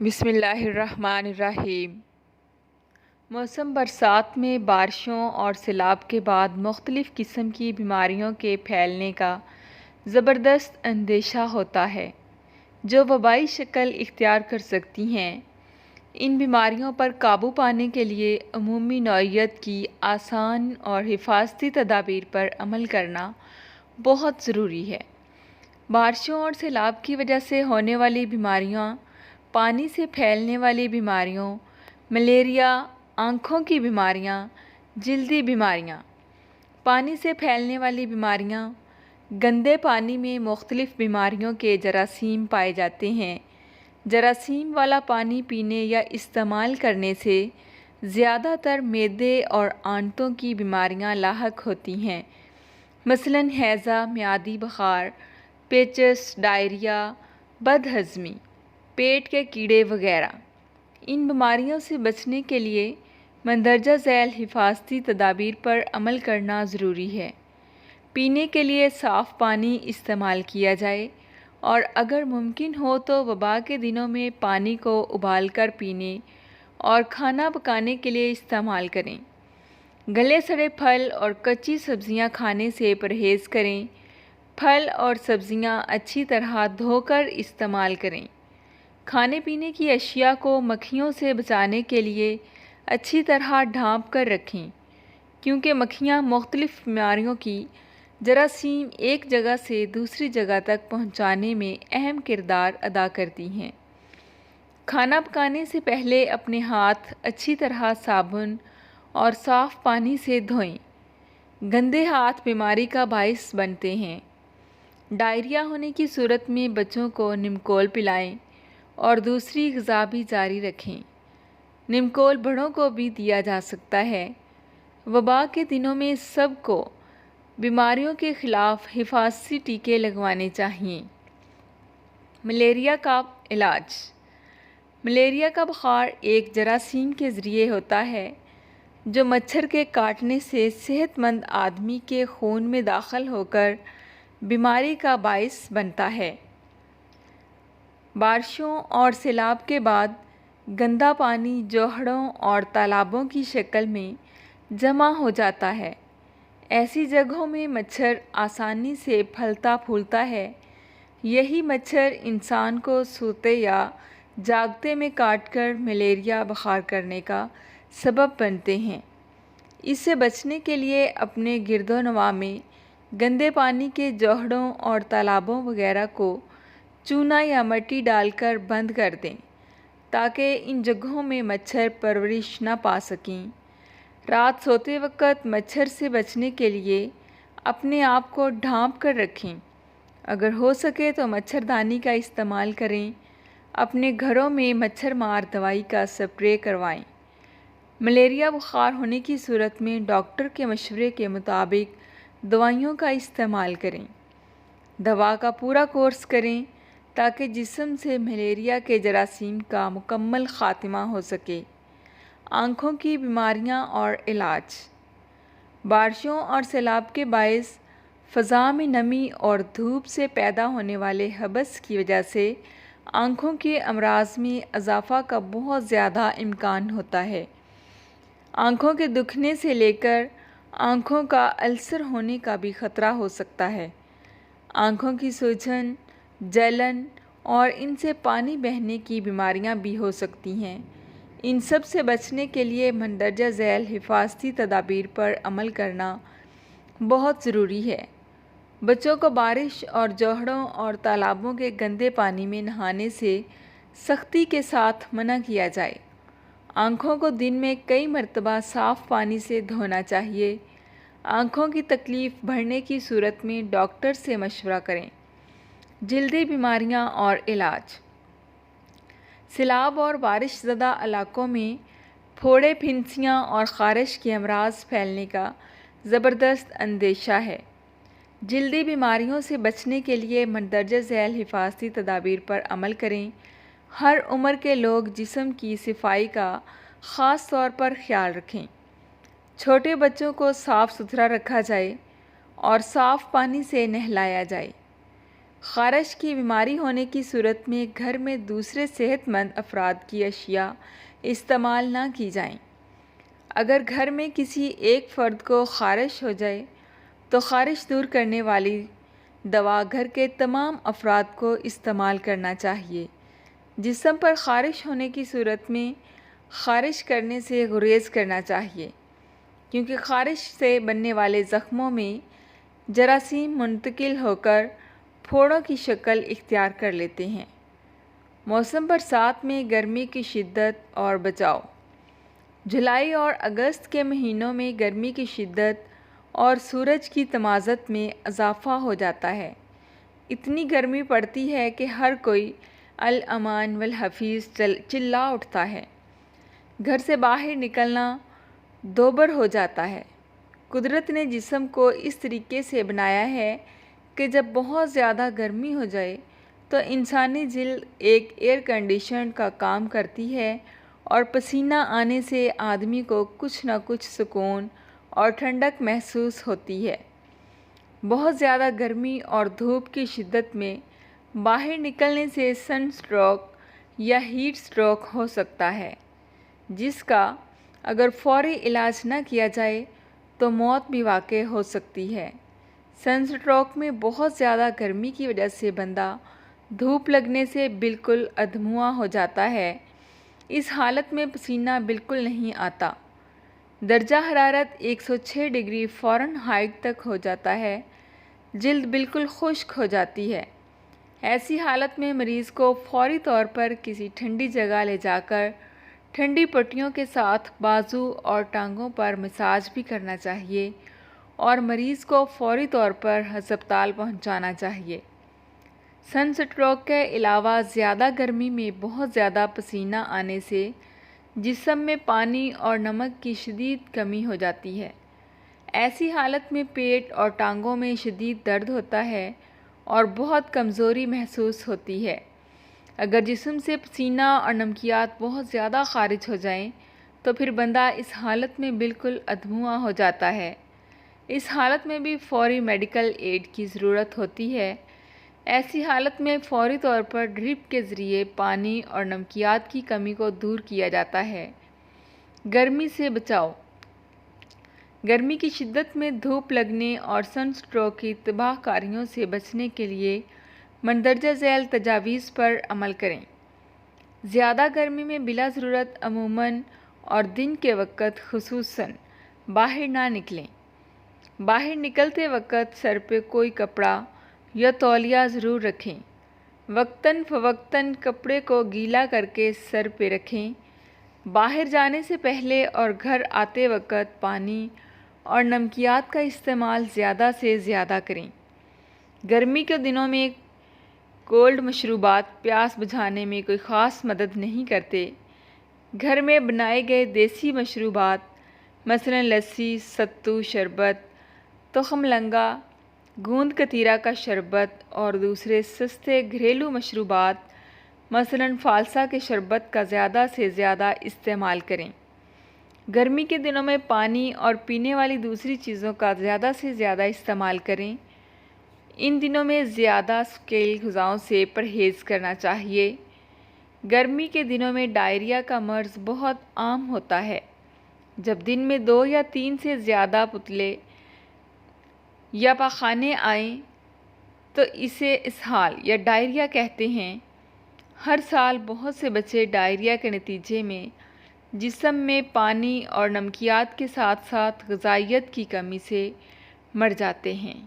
بسم اللہ الرحمن الرحیم۔ موسم برسات میں بارشوں اور سیلاب کے بعد مختلف قسم کی بیماریوں کے پھیلنے کا زبردست اندیشہ ہوتا ہے جو وبائی شکل اختیار کر سکتی ہیں۔ ان بیماریوں پر قابو پانے کے لیے عمومی نوعیت کی آسان اور حفاظتی تدابیر پر عمل کرنا بہت ضروری ہے۔ بارشوں اور سیلاب کی وجہ سے ہونے والی بیماریاں، پانی سے پھیلنے والی بیماریوں، ملیریا، آنکھوں کی بیماریاں، جلدی بیماریاں۔ پانی سے پھیلنے والی بیماریاں، گندے پانی میں مختلف بیماریوں کے جراثیم پائے جاتے ہیں۔ جراثیم والا پانی پینے یا استعمال کرنے سے زیادہ تر معدے اور آنتوں کی بیماریاں لاحق ہوتی ہیں، مثلاً ہیضہ، معدی بخار، پیچس، ڈائریا، بد ہضمی، پیٹ کے کیڑے وغیرہ۔ ان بیماریوں سے بچنے کے لیے مندرجہ ذیل حفاظتی تدابیر پر عمل کرنا ضروری ہے۔ پینے کے لیے صاف پانی استعمال کیا جائے اور اگر ممکن ہو تو وبا کے دنوں میں پانی کو ابال کر پینے اور کھانا پکانے کے لیے استعمال کریں۔ گلے سڑے پھل اور کچی سبزیاں کھانے سے پرہیز کریں۔ پھل اور سبزیاں اچھی طرح دھو کر استعمال کریں۔ کھانے پینے کی اشیاء کو مکھیوں سے بچانے کے لیے اچھی طرح ڈھانپ کر رکھیں، کیونکہ مکھیاں مختلف بیماریوں کی جراثیم ایک جگہ سے دوسری جگہ تک پہنچانے میں اہم کردار ادا کرتی ہیں۔ کھانا پکانے سے پہلے اپنے ہاتھ اچھی طرح صابن اور صاف پانی سے دھوئیں۔ گندے ہاتھ بیماری کا باعث بنتے ہیں۔ ڈائریا ہونے کی صورت میں بچوں کو نمکول پلائیں اور دوسری غذا بھی جاری رکھیں۔ نمکول بڑوں کو بھی دیا جا سکتا ہے۔ وبا کے دنوں میں سب کو بیماریوں کے خلاف حفاظتی ٹیکے لگوانے چاہئیں۔ ملیریا کا علاج۔ ملیریا کا بخار ایک جراثیم کے ذریعے ہوتا ہے جو مچھر کے کاٹنے سے صحت مند آدمی کے خون میں داخل ہو کر بیماری کا باعث بنتا ہے۔ بارشوں اور سیلاب کے بعد گندا پانی جوہڑوں اور تالابوں کی شکل میں جمع ہو جاتا ہے۔ ایسی جگہوں میں مچھر آسانی سے پھلتا پھولتا ہے۔ یہی مچھر انسان کو سوتے یا جاگتے میں کاٹ کر ملیریا بخار کرنے کا سبب بنتے ہیں۔ اس سے بچنے کے لیے اپنے گرد و نواح میں گندے پانی کے جوہڑوں اور تالابوں وغیرہ کو چونا یا مٹی ڈال کر بند کر دیں تاکہ ان جگہوں میں مچھر پرورش نہ پا سکیں۔ رات سوتے وقت مچھر سے بچنے کے لیے اپنے آپ کو ڈھانپ کر رکھیں۔ اگر ہو سکے تو مچھردانی کا استعمال کریں۔ اپنے گھروں میں مچھر مار دوائی کا سپرے کروائیں۔ ملیریا بخار ہونے کی صورت میں ڈاکٹر کے مشورے کے مطابق دوائیوں کا استعمال کریں۔ دوا کا پورا کورس کریں تاکہ جسم سے ملیریا کے جراثیم کا مکمل خاتمہ ہو سکے۔ آنکھوں کی بیماریاں اور علاج۔ بارشوں اور سیلاب کے باعث فضا میں نمی اور دھوپ سے پیدا ہونے والے حبس کی وجہ سے آنکھوں کے امراض میں اضافہ کا بہت زیادہ امکان ہوتا ہے۔ آنکھوں کے دکھنے سے لے کر آنکھوں کا السر ہونے کا بھی خطرہ ہو سکتا ہے۔ آنکھوں کی سوجن، جلن اور ان سے پانی بہنے کی بیماریاں بھی ہو سکتی ہیں۔ ان سب سے بچنے کے لیے مندرجہ ذیل حفاظتی تدابیر پر عمل کرنا بہت ضروری ہے۔ بچوں کو بارش اور جوہڑوں اور تالابوں کے گندے پانی میں نہانے سے سختی کے ساتھ منع کیا جائے۔ آنکھوں کو دن میں کئی مرتبہ صاف پانی سے دھونا چاہیے۔ آنکھوں کی تکلیف بڑھنے کی صورت میں ڈاکٹر سے مشورہ کریں۔ جلدی بیماریاں اور علاج۔ سیلاب اور بارش زدہ علاقوں میں پھوڑے، پھنسیاں اور خارش کے امراض پھیلنے کا زبردست اندیشہ ہے۔ جلدی بیماریوں سے بچنے کے لیے مندرجہ ذیل حفاظتی تدابیر پر عمل کریں۔ ہر عمر کے لوگ جسم کی صفائی کا خاص طور پر خیال رکھیں۔ چھوٹے بچوں کو صاف ستھرا رکھا جائے اور صاف پانی سے نہلایا جائے۔ خارش کی بیماری ہونے کی صورت میں گھر میں دوسرے صحت مند افراد کی اشیاء استعمال نہ کی جائیں۔ اگر گھر میں کسی ایک فرد کو خارش ہو جائے تو خارش دور کرنے والی دوا گھر کے تمام افراد کو استعمال کرنا چاہیے۔ جسم پر خارش ہونے کی صورت میں خارش کرنے سے گریز کرنا چاہیے، کیونکہ خارش سے بننے والے زخموں میں جراثیم منتقل ہو کر پھوڑوں کی شکل اختیار کر لیتے ہیں۔ موسم برسات میں گرمی کی شدت اور بچاؤ۔ جولائی اور اگست کے مہینوں میں گرمی کی شدت اور سورج کی تمازت میں اضافہ ہو جاتا ہے۔ اتنی گرمی پڑتی ہے کہ ہر کوئی الامان والحفیظ چلا اٹھتا ہے۔ گھر سے باہر نکلنا دوبر ہو جاتا ہے۔ قدرت نے جسم کو اس طریقے سے بنایا ہے کہ جب بہت زیادہ گرمی ہو جائے تو انسانی جلد ایک ایئر کنڈیشن کا کام کرتی ہے اور پسینہ آنے سے آدمی کو کچھ نہ کچھ سکون اور ٹھنڈک محسوس ہوتی ہے۔ بہت زیادہ گرمی اور دھوپ کی شدت میں باہر نکلنے سے سن سٹروک یا ہیٹ سٹروک ہو سکتا ہے، جس کا اگر فوری علاج نہ کیا جائے تو موت بھی واقع ہو سکتی ہے۔ سن سٹروک میں بہت زیادہ گرمی کی وجہ سے بندہ دھوپ لگنے سے بالکل ادھموا ہو جاتا ہے۔ اس حالت میں پسینہ بالکل نہیں آتا۔ درجہ حرارت 106 ڈگری فارنہائٹ تک ہو جاتا ہے۔ جلد بالکل خشک ہو جاتی ہے۔ ایسی حالت میں مریض کو فوری طور پر کسی ٹھنڈی جگہ لے جا کر ٹھنڈی پٹیوں کے ساتھ بازو اور ٹانگوں پر مساج بھی کرنا چاہیے اور مریض کو فوری طور پر ہسپتال پہنچانا چاہیے۔ سن سٹروک کے علاوہ زیادہ گرمی میں بہت زیادہ پسینہ آنے سے جسم میں پانی اور نمک کی شدید کمی ہو جاتی ہے۔ ایسی حالت میں پیٹ اور ٹانگوں میں شدید درد ہوتا ہے اور بہت کمزوری محسوس ہوتی ہے۔ اگر جسم سے پسینہ اور نمکیات بہت زیادہ خارج ہو جائیں تو پھر بندہ اس حالت میں بالکل ادھموا ہو جاتا ہے۔ اس حالت میں بھی فوری میڈیکل ایڈ کی ضرورت ہوتی ہے۔ ایسی حالت میں فوری طور پر ڈرپ کے ذریعے پانی اور نمکیات کی کمی کو دور کیا جاتا ہے۔ گرمی سے بچاؤ۔ گرمی کی شدت میں دھوپ لگنے اور سن سٹروک کی تباہ کاریوں سے بچنے کے لیے مندرجہ ذیل تجاویز پر عمل کریں۔ زیادہ گرمی میں بلا ضرورت عموماً اور دن کے وقت خصوصاً باہر نہ نکلیں۔ باہر نکلتے وقت سر پہ کوئی کپڑا یا تولیہ ضرور رکھیں۔ وقتاً فوقتاً کپڑے کو گیلا کر کے سر پہ رکھیں۔ باہر جانے سے پہلے اور گھر آتے وقت پانی اور نمکیات کا استعمال زیادہ سے زیادہ کریں۔ گرمی کے دنوں میں کولڈ مشروبات پیاس بجھانے میں کوئی خاص مدد نہیں کرتے۔ گھر میں بنائے گئے دیسی مشروبات مثلاً لسی، ستو شربت، تخم لنگا، گوند کتیرا کا شربت اور دوسرے سستے گھریلو مشروبات مثلاً فالسا کے شربت کا زیادہ سے زیادہ استعمال کریں۔ گرمی کے دنوں میں پانی اور پینے والی دوسری چیزوں کا زیادہ سے زیادہ استعمال کریں۔ ان دنوں میں زیادہ سکیل غذاؤں سے پرہیز کرنا چاہیے۔ گرمی کے دنوں میں ڈائریا کا مرض بہت عام ہوتا ہے۔ جب دن میں 2 یا 3 سے زیادہ پتلے یا پاخانے آئیں تو اسے اسہال یا ڈائریا کہتے ہیں۔ ہر سال بہت سے بچے ڈائریا کے نتیجے میں جسم میں پانی اور نمکیات کے ساتھ ساتھ غذائیت کی کمی سے مر جاتے ہیں۔